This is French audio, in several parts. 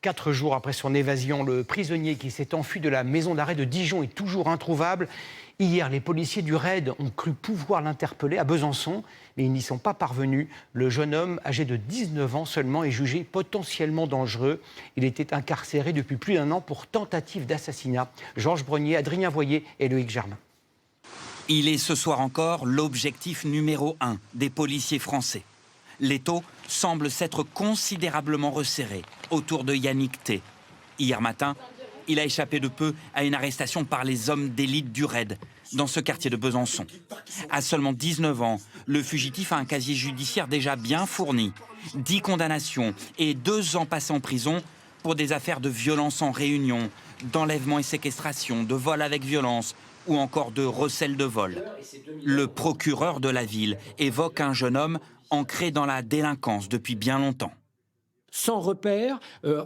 4 jours après son évasion, le prisonnier qui s'est enfui de la maison d'arrêt de Dijon est toujours introuvable. Hier, les policiers du RAID ont cru pouvoir l'interpeller à Besançon, mais ils n'y sont pas parvenus. Le jeune homme, âgé de 19 ans seulement, est jugé potentiellement dangereux. Il était incarcéré depuis plus d'1 an pour tentative d'assassinat. Georges Brenier, Adrien Voyer et Loïc Germain. Il est ce soir encore l'objectif numéro 1 des policiers français. L'étau semble s'être considérablement resserré autour de Yannick T. Hier matin, il a échappé de peu à une arrestation par les hommes d'élite du RAID dans ce quartier de Besançon. À seulement 19 ans, le fugitif a un casier judiciaire déjà bien fourni. 10 condamnations et 2 ans passés en prison pour des affaires de violence en réunion, d'enlèvement et séquestration, de vol avec violence ou encore de recel de vol. Le procureur de la ville évoque un jeune homme ancré dans la délinquance depuis bien longtemps. Sans repère,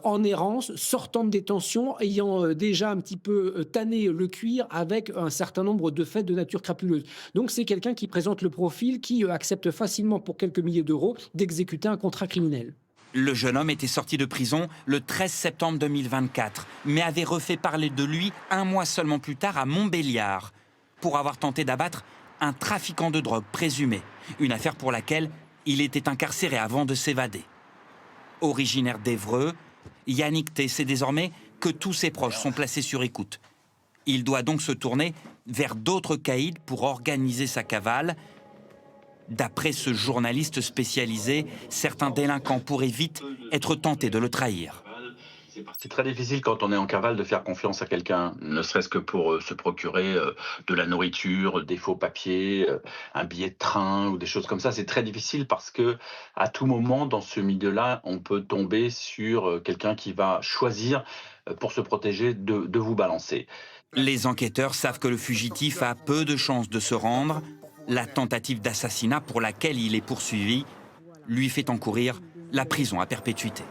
en errance, sortant de détention, ayant déjà un petit peu tanné le cuir avec un certain nombre de faits de nature crapuleuse. Donc c'est quelqu'un qui présente le profil qui accepte facilement pour quelques milliers d'euros d'exécuter un contrat criminel. Le jeune homme était sorti de prison le 13 septembre 2024, mais avait refait parler de lui 1 mois seulement plus tard à Montbéliard pour avoir tenté d'abattre un trafiquant de drogue présumé, une affaire pour laquelle il était incarcéré avant de s'évader. Originaire d'Évreux, Yannick T sait désormais que tous ses proches sont placés sur écoute. Il doit donc se tourner vers d'autres caïds pour organiser sa cavale. D'après ce journaliste spécialisé, certains délinquants pourraient vite être tentés de le trahir. C'est très difficile quand on est en cavale de faire confiance à quelqu'un, ne serait-ce que pour se procurer de la nourriture, des faux papiers, un billet de train ou des choses comme ça. C'est très difficile parce que à tout moment dans ce milieu-là, on peut tomber sur quelqu'un qui va choisir pour se protéger de vous balancer. Les enquêteurs savent que le fugitif a peu de chances de se rendre. La tentative d'assassinat pour laquelle il est poursuivi lui fait encourir la prison à perpétuité.